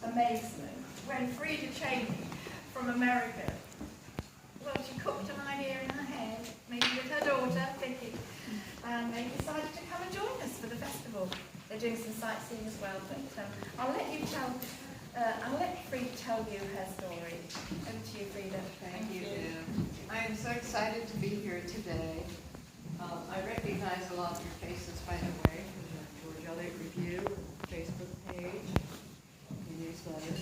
amazement when Freda Chaney from America, well, she cooked an idea in her head, maybe with her daughter, Vicky, and they decided to come and join us for the festival. They're doing some sightseeing as well, but I'll let Freda tell you her story. Over to you, Freda. Thank you, Deb. I am so excited to be here today. I recognize a lot of your faces, by the way, from the George Eliot Review Facebook page, the newsletters.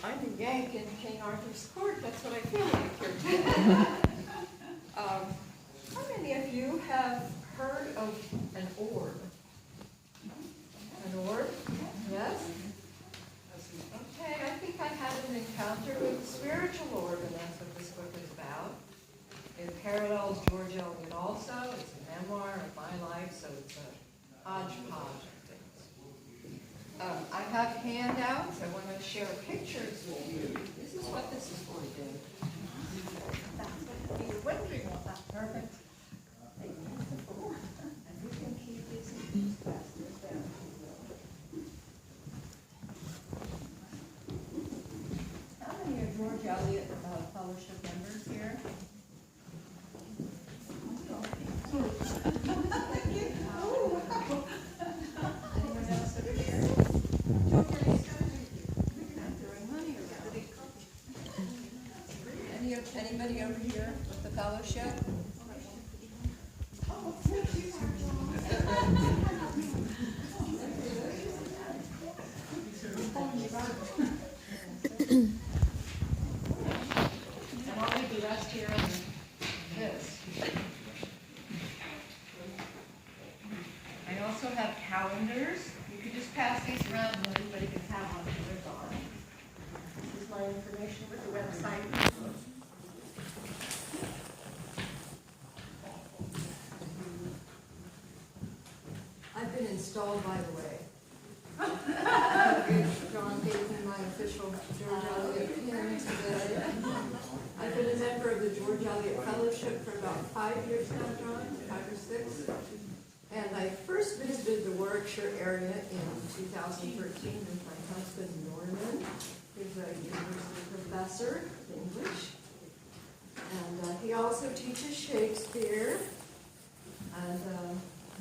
I'm a Yank in King Arthur's court. That's what I feel like here today. How many of you have heard of an orb? An orb? Yes? Okay, I think I had an encounter with a spiritual orb, and that's what this book is about. It parallels George Eliot also. It's a memoir of my life, so it's a hodgepodge of things. I have handouts. I want to share pictures with you. This is what this is for, Dave. That's what you were wondering what that Perfect. And you can keep these in these baskets down. How many are George Eliot Fellowship members here? Anyone else over here? Anybody over here with the fellowship? And I'll leave the rest here in this. I also have calendars. You can just pass these around and everybody can have one for their dog. This is my information with the website. I've been installed, by the way. John gave me my official George Eliot pin today. I've been a member of the George Eliot Fellowship for about 5 years now, John, 5 or 6. And I first visited the Warwickshire area in 2013 with my husband, Norman, who's a university professor of English. And he also teaches Shakespeare. And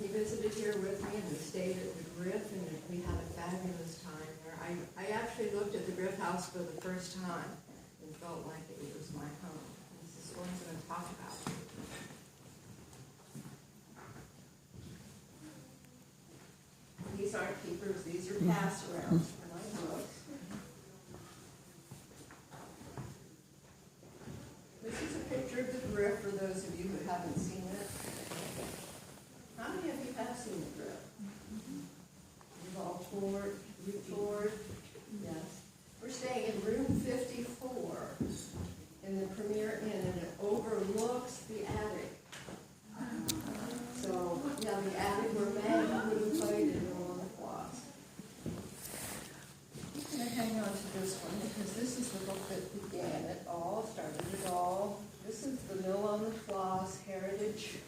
he visited here with me and we stayed at the Griff, and we had a fabulous time there. I actually looked at the Griff House for the first time and felt like it was my home. This is what I'm going to talk about. These aren't keepers, these are pass-arounds for my books. This is a picture of the Griff for those of you who haven't seen it. How many of you have seen the Griff? You've all toured? You've toured? Yes. We're staying in room 54 in the Premier Inn, and it overlooks the attic. So, yeah, the attic where Maggie would have played in Mill on the Floss. I'm going to hang on to this one because this is the book that began it all, started it all. This is the Mill on the Floss Heritage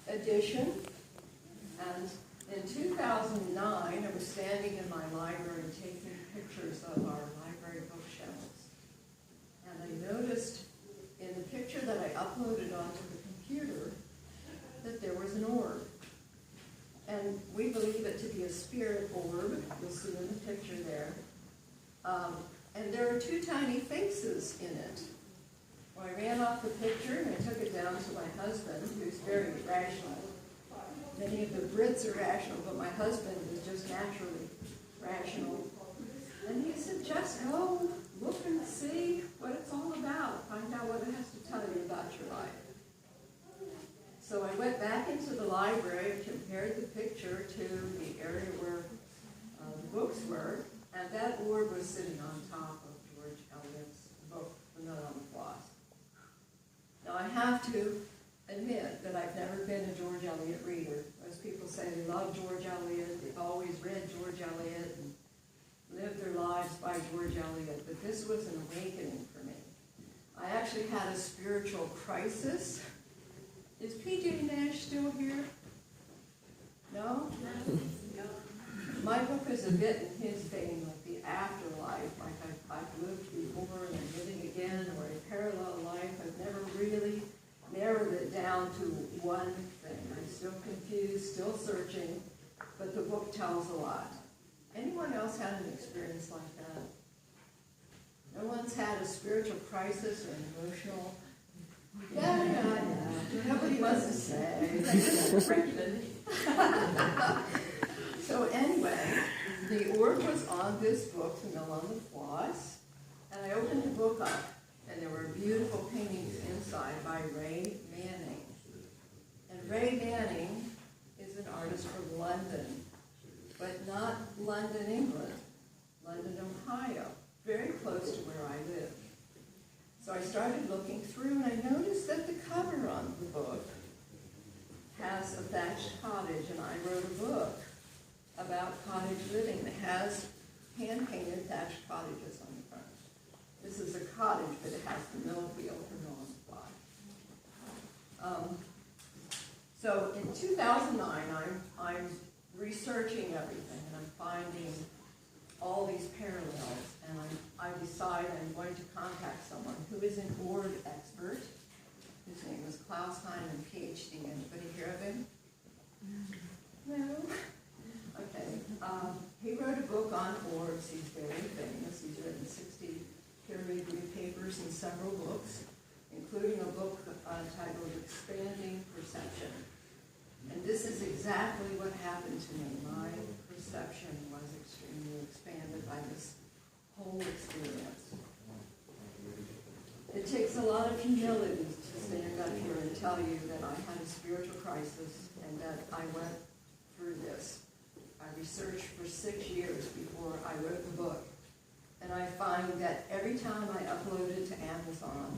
Edition. And in 2009, I was standing in my library taking pictures of our library bookshelves. And I noticed in the picture that I uploaded onto the computer that there was an orb. And we believe it to be a spirit orb. You'll see in the picture there. And there are 2 tiny faces in it. Well, I ran off the picture and I took it down to my husband, who's very rational. Many of the Brits are rational, but my husband is just naturally rational. And he said, just go look and see what it's all about. Find out what it has to tell you about your life. So I went back into the library and compared the picture to the area where the books were, and that orb was sitting on top of George Eliot's book, The Mill on the Floss. Now I have to admit that I've never been a George Eliot reader. Most people say they love George Eliot, they've always read George Eliot and lived their lives by George Eliot, but this was an awakening for me. I actually had a spiritual crisis. Is P.J. Nash still here? No? No. My book is a bit in his vein, like the afterlife, like I've lived before and I'm living again, or a parallel life. I've never really narrowed it down to one thing. I'm still confused, still searching, but the book tells a lot. Anyone else had an experience like that? No one's had a spiritual crisis or an emotional? Yeah. Nobody wants to say. So anyway, the orb was on this book, The Mill on the Floss, and I opened the book up, and there were beautiful paintings inside by Ray Manning. And Ray Manning is an artist from London, but not London, England, London, Ohio, very close to where I live. So I started looking through, and I noticed that the cover on the book has a thatched cottage, and I wrote a book about cottage living that has hand-painted thatched cottages on the front. This is a cottage, but it has the mill wheel for mill on the fly. So in 2009, I'm researching everything, and I'm finding all these parallels, and I decide I'm going to contact someone who is an orb expert. His name is Klaus Hyman, PhD. Anybody hear of him? No? Okay. He wrote a book on orbs. He's very famous. He's written 60 peer-reviewed papers and several books, including a book titled Expanding Perception. And this is exactly what happened to me. My perception was extremely expanded by this whole experience. It takes a lot of humility to stand up here and tell you that I had a spiritual crisis and that I went through this. I researched for 6 years before I wrote the book. And I find that every time I upload it to Amazon,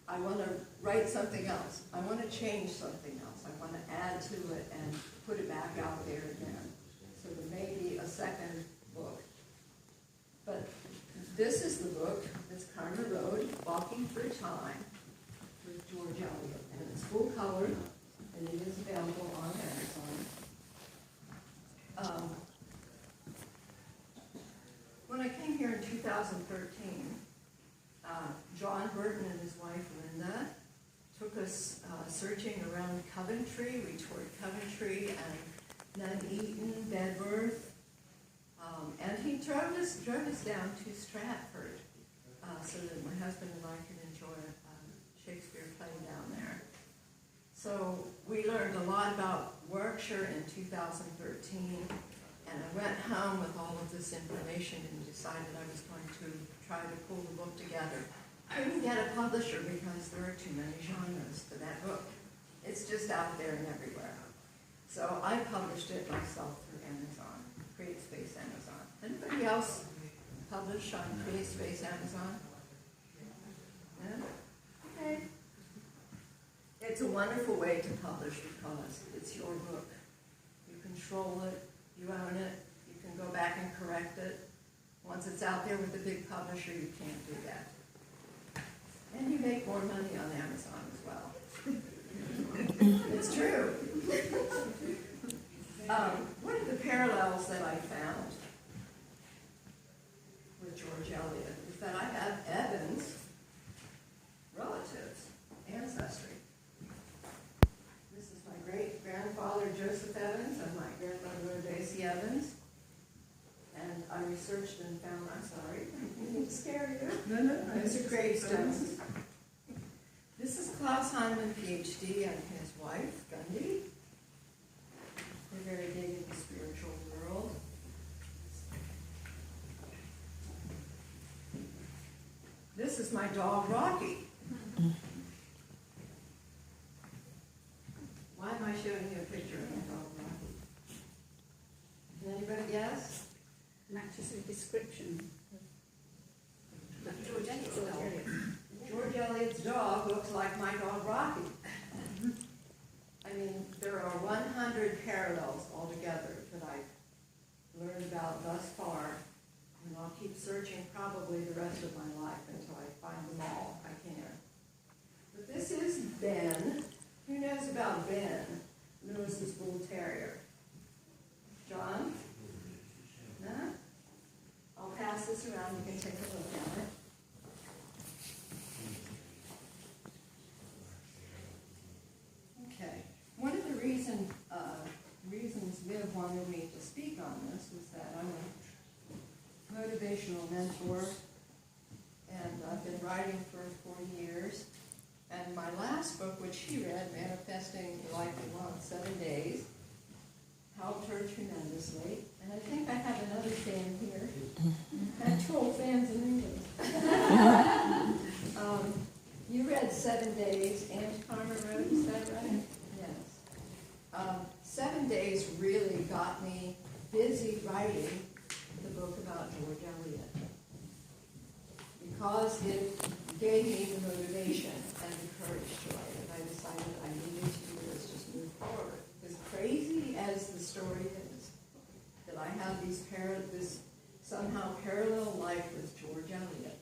I want to write something else. I want to change something else. I want to add to it and put it back out there again. So there may be a second book. But this is the book, this Karma Road, Walking Through Time, with George Eliot. And it's full color, and it is available on Amazon. When I came here in 2013, John Burton and his wife Linda took us searching around Coventry. We toured Coventry and Nuneaton, Bedworth, and he drove us down to Stratford so that my husband and I could enjoy a Shakespeare play down there. So we learned a lot about Warwickshire in 2013, and I went home with all of this information and decided I was going to try to pull the book together. Couldn't get a publisher because there are too many genres to that book. It's just out there and everywhere. So I published it myself through Amazon, CreateSpace Amazon. Anybody else publish on CreateSpace Amazon? Yeah? Okay. It's a wonderful way to publish because it's your book. You control it, you own it, you can go back and correct it. Once it's out there with a big publisher, you can't do that. And you make more money on Amazon as well. It's true. One of the parallels that I found with George Eliot is that I have Evans relatives, ancestry. This is my great-grandfather Joseph Evans and my grandmother Daisy Evans. And I researched and found, I'm sorry, I didn't scare you. No. Those are gravestones. This is Klaus Hyman, PhD, and his wife, Gundy. They're very big in the spiritual world. This is my dog, Rocky. Why am I showing you a picture of my dog, Rocky? Can anybody guess? Matches the description. George Eliot's dog. George Eliot's dog looks like my dog, Rocky. I mean, there are 100 parallels altogether that I've learned about thus far, and I'll keep searching probably the rest of my life until I find them all. I can. But this is Ben. Who knows about Ben, Lewis's Bull Terrier? John? No? I'll this around, you can take a look at it. Okay. One of the reasons Viv wanted me to speak on this was that I'm a motivational mentor, and I've been writing for 40 years. And my last book, which she read, Manifesting Your Life in 7 Days, helped her tremendously. And I think I have another fan here. I have troll fans in England. You read 7 Days, and Palmer wrote, is that right? Yes. 7 Days really got me busy writing the book about George Eliot, because it gave me the motivation and the courage to write it. I decided I needed to do this, just move forward. As crazy as the story is, that I have this somehow parallel life with George Eliot.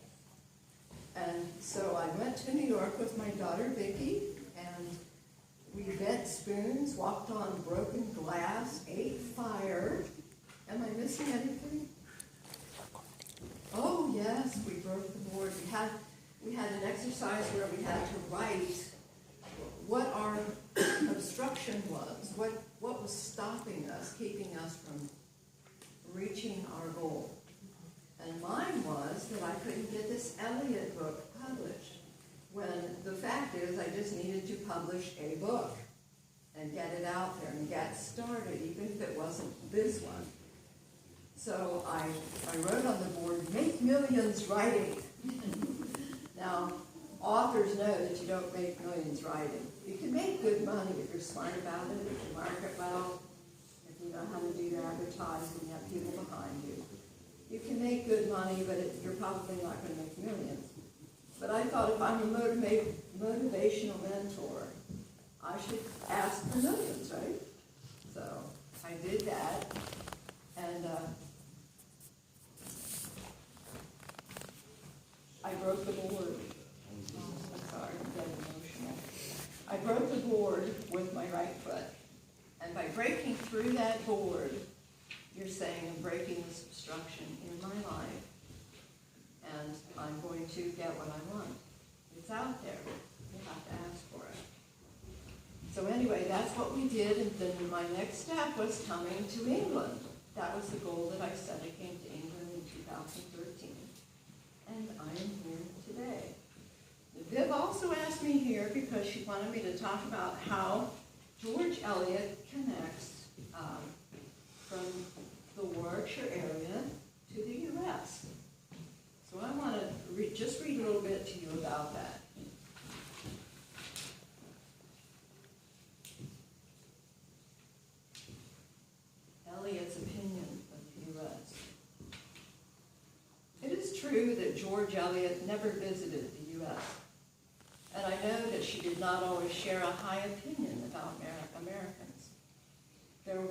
And so I went to New York with my daughter Vicki, and we bent spoons, walked on broken glass, ate fire. Am I missing anything? Oh yes, we broke the board. We had an exercise where we had to write what our obstruction was, what was stopping us, keeping us from reaching our goal. And mine was that I couldn't get this Eliot book published, when the fact is I just needed to publish a book and get it out there and get started, even if it wasn't this one. So I wrote on the board, make millions writing. Now, authors know that you don't make millions writing. You can make good money if you're smart about it, if you market well, if you know how to do your advertising, you have people behind you. You can make good money, but you're probably not going to make millions. But I thought if I'm a motivational mentor, I should ask for millions, right? So I did that, and I broke the board. I'm sorry, I'm getting emotional. I broke the board with my right foot. And by breaking through that board, you're saying I'm breaking this obstruction in my life, and I'm going to get what I want. It's out there. You have to ask for it. So anyway, that's what we did, and then my next step was coming to England. That was the goal that I set. I came to England in 2013, and I am here today. Viv also asked me here because she wanted me to talk about how George Eliot connects from the Warwickshire area to the U.S. So I want to just read a little bit to you about that. Eliot's opinion of the U.S. It is true that George Eliot never visited the U.S., and I know that she did not always share a high opinion about Americans. There were